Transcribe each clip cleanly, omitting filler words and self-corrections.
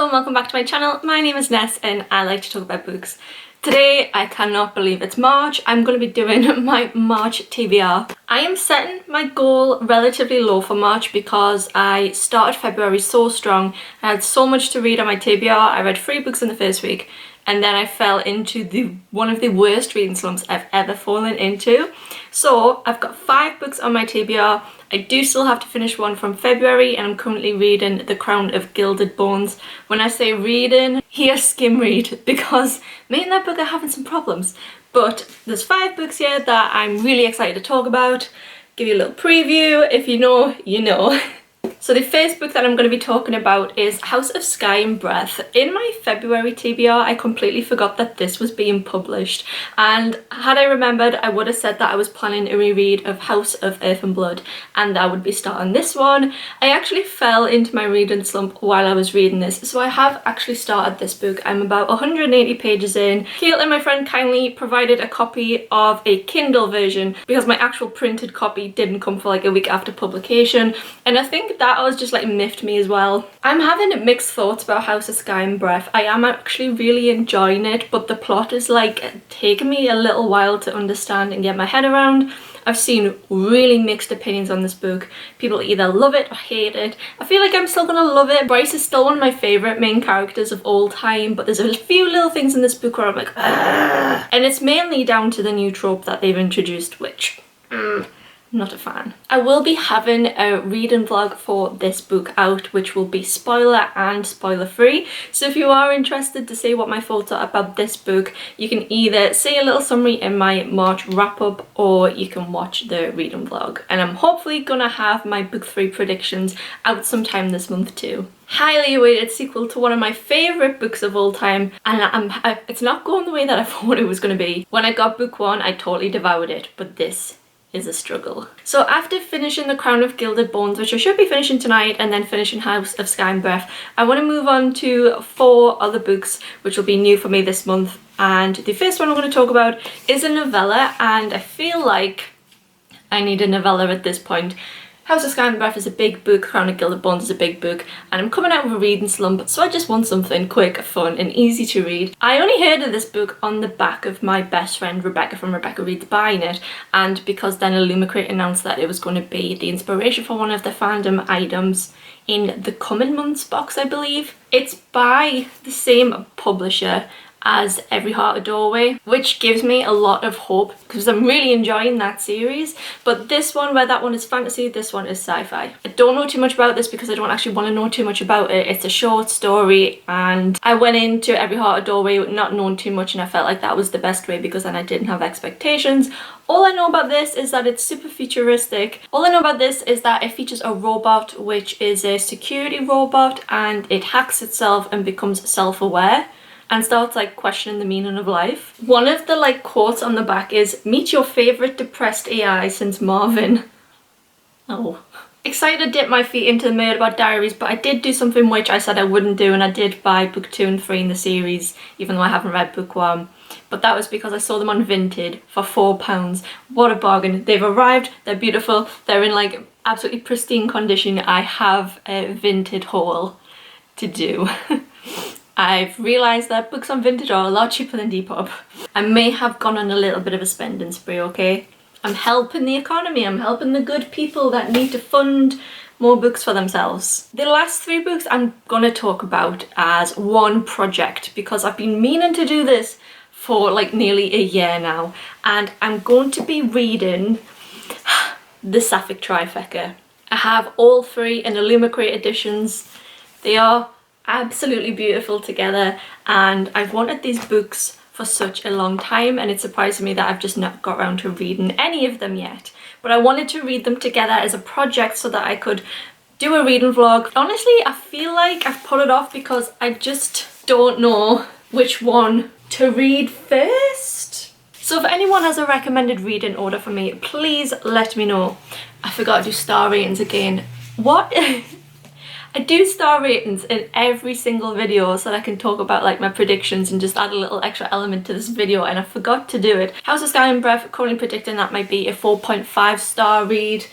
Hello and welcome back to my channel. My name is Ness and I like to talk about books. Today, I cannot believe it's March. I'm going to be doing my March TBR. I am setting my goal relatively low for March because I started February so strong. I had so much to read on my TBR. I read 3 books in the first week and then I fell into one of the worst reading slumps I've ever fallen into. So I've got 5 books on my TBR. I do still have to finish one from February and I'm currently reading The Crown of Gilded Bones. When I say reading, here skim read, because me and that book are having some problems. But there's 5 books here that I'm really excited to talk about. Give you a little preview. If you know, you know. So the first book that I'm going to be talking about is House of Sky and Breath. In my February TBR, I completely forgot that this was being published. And had I remembered, I would have said that I was planning a reread of House of Earth and Blood, and I would be starting this one. I actually fell into my reading slump while I was reading this, so I have actually started this book. I'm about 180 pages in. Caitlin, my friend, kindly provided a copy of a Kindle version because my actual printed copy didn't come for like a week after publication, and I think that was just like miffed me as well. I'm having mixed thoughts about House of Sky and Breath. I am actually really enjoying it, but the plot is like taking me a little while to understand and get my head around. I've seen really mixed opinions on this book. People either love it or hate it. I feel like I'm still gonna love it. Bryce is still one of my favourite main characters of all time, but there's a few little things in this book where I'm like, ugh. And it's mainly down to the new trope that they've introduced, which not a fan. I will be having a reading vlog for this book out, which will be spoiler and spoiler free. So if you are interested to see what my thoughts are about this book, you can either see a little summary in my March wrap up or you can watch the reading vlog. And I'm hopefully gonna have my book 3 predictions out sometime this month too. Highly awaited sequel to one of my favourite books of all time, and it's not going the way that I thought it was going to be. When I got book 1, I totally devoured it, but this is a struggle. So after finishing The Crown of Gilded Bones, which I should be finishing tonight, and then finishing House of Sky and Breath, I want to move on to 4 other books which will be new for me this month. And the first one I'm going to talk about is a novella, and I feel like I need a novella at this point. House of Sky and Breath is a big book, Crown of Gilded Bones is a big book, and I'm coming out of a reading slump, so I just want something quick, fun and easy to read. I only heard of this book on the back of my best friend Rebecca from Rebecca Reads buying it, and because then Illumicrate announced that it was going to be the inspiration for one of the fandom items in the coming months box, I believe. It's by the same publisher as Every Heart a Doorway, which gives me a lot of hope because I'm really enjoying that series. But this one, where that one is fantasy, this one is sci-fi. I don't know too much about this because I don't actually want to know too much about it. It's a short story and I went into Every Heart a Doorway not knowing too much, and I felt like that was the best way because then I didn't have expectations. All I know about this is that it's super futuristic. All I know about this is that it features a robot which is a security robot, and it hacks itself and becomes self-aware and starts like questioning the meaning of life. One of the like quotes on the back is, "Meet your favorite depressed AI since Marvin." Oh. Excited to dip my feet into the Murderbot Diaries, but I did do something which I said I wouldn't do, and I did buy book 2 and 3 in the series, even though I haven't read book 1. But that was because I saw them on Vinted for £4. What a bargain. They've arrived, they're beautiful, they're in like absolutely pristine condition. I have a Vinted haul to do. I've realised that books on Vinted are a lot cheaper than Depop. I may have gone on a little bit of a spending spree, okay? I'm helping the economy, I'm helping the good people that need to fund more books for themselves. The last 3 books I'm gonna talk about as one project because I've been meaning to do this for like nearly a year now, and I'm going to be reading the Sapphic trifecta. I have all 3 in Illumicrate editions. They are absolutely beautiful together, and I've wanted these books for such a long time, and it surprises me that I've just not got around to reading any of them yet. But I wanted to read them together as a project so that I could do a reading vlog. Honestly, I feel like I've put it off because I just don't know which one to read first. So if anyone has a recommended reading order for me, please let me know. I forgot to do star ratings again. What? I do star ratings in every single video so that I can talk about like my predictions and just add a little extra element to this video, and I forgot to do it. House of Sky and Breath, currently predicting that might be a 4.5 star read.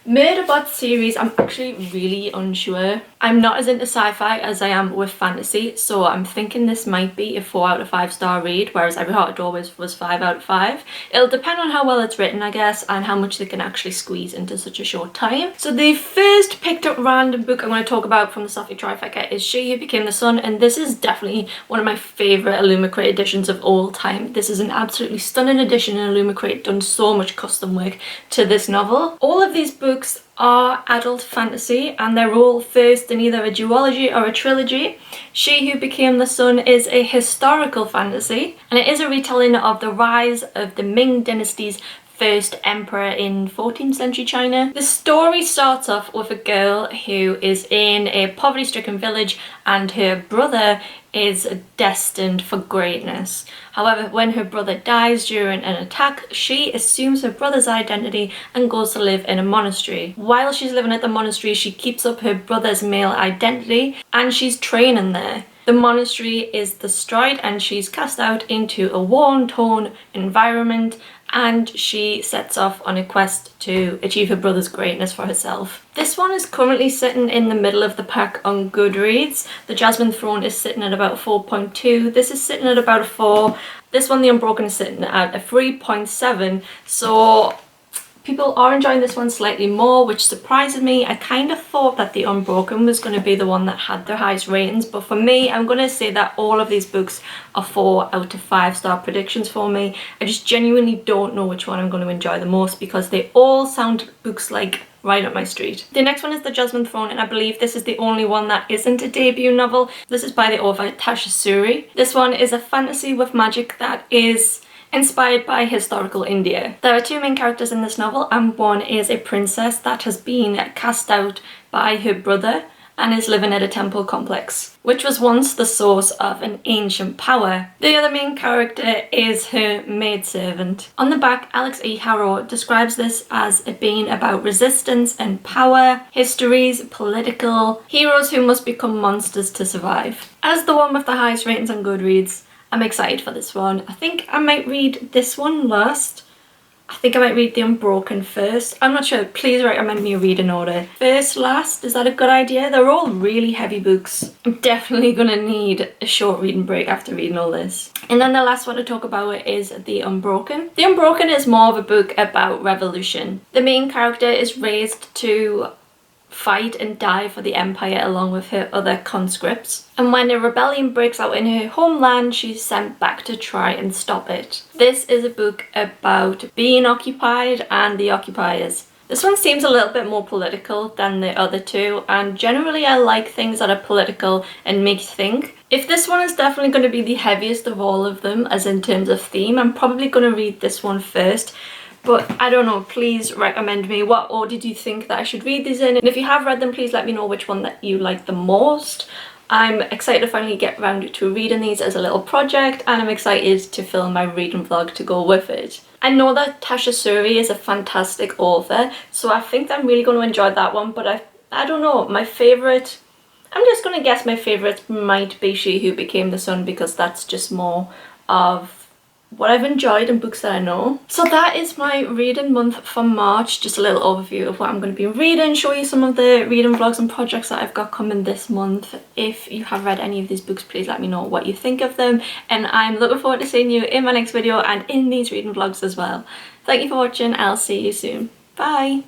Murderbot series, I'm actually really unsure. I'm not as into sci-fi as I am with fantasy, so I'm thinking this might be a 4 out of 5 star read, whereas Every Heart Door was 5 out of 5. It'll depend on how well it's written, I guess, and how much they can actually squeeze into such a short time. So the first picked up random book I'm going to talk about from the Sapphic trifecta is She Who Became the Sun, and this is definitely one of my favourite Illumicrate editions of all time. This is an absolutely stunning edition, and Illumicrate done so much custom work to this novel. All of these books are adult fantasy, and they're all first in either a duology or a trilogy. She Who Became the Sun is a historical fantasy, and it is a retelling of the rise of the Ming dynasty's first emperor in 14th century China. The story starts off with a girl who is in a poverty-stricken village, and her brother is destined for greatness. However, when her brother dies during an attack, she assumes her brother's identity and goes to live in a monastery. While she's living at the monastery, she keeps up her brother's male identity, and she's training there. The monastery is destroyed, and she's cast out into a war-torn environment, and she sets off on a quest to achieve her brother's greatness for herself. This one is currently sitting in the middle of the pack on Goodreads. The Jasmine Throne is sitting at about a 4.2. This is sitting at about a 4. This one, The Unbroken, is sitting at a 3.7. So people are enjoying this one slightly more, which surprises me. I kind of thought that The Unbroken was going to be the one that had the highest ratings, but for me, I'm going to say that all of these books are 4 out of 5 star predictions for me. I just genuinely don't know which one I'm going to enjoy the most, because they all sound books like right up my street. The next one is The Jasmine Throne, and I believe this is the only one that isn't a debut novel. This is by the author Tasha Suri. This one is a fantasy with magic that is inspired by historical India. There are 2 main characters in this novel, and one is a princess that has been cast out by her brother and is living at a temple complex, which was once the source of an ancient power. The other main character is her maidservant. On the back, Alex E. Harrow describes this as it being about resistance and power, histories, political, heroes who must become monsters to survive. As the one with the highest ratings on Goodreads, I'm excited for this one. I think I might read this one last. I think I might read The Unbroken first. I'm not sure. Please recommend me a reading order. First, last. Is that a good idea? They're all really heavy books. I'm definitely going to need a short reading break after reading all this. And then the last one to talk about is The Unbroken. The Unbroken is more of a book about revolution. The main character is raised to fight and die for the empire along with her other conscripts, and when a rebellion breaks out in her homeland, she's sent back to try and stop it. This is a book about being occupied and the occupiers. This one seems a little bit more political than the other 2, and generally I like things that are political and make you think. If this one is definitely going to be the heaviest of all of them, as in terms of theme, I'm probably going to read this one first. But I don't know, please recommend me. What order do you think that I should read these in? And if you have read them, please let me know which one that you like the most. I'm excited to finally get around to reading these as a little project, and I'm excited to film my reading vlog to go with it. I know that Tasha Suri is a fantastic author, so I think I'm really going to enjoy that one, but I don't know, my favourite, I'm just going to guess my favourite might be She Who Became the Sun, because that's just more of what I've enjoyed in books that I know. So that is my reading month for March. Just a little overview of what I'm going to be reading, show you some of the reading vlogs and projects that I've got coming this month. If you have read any of these books, please let me know what you think of them, and I'm looking forward to seeing you in my next video and in these reading vlogs as well. Thank you for watching. I'll see you soon. Bye!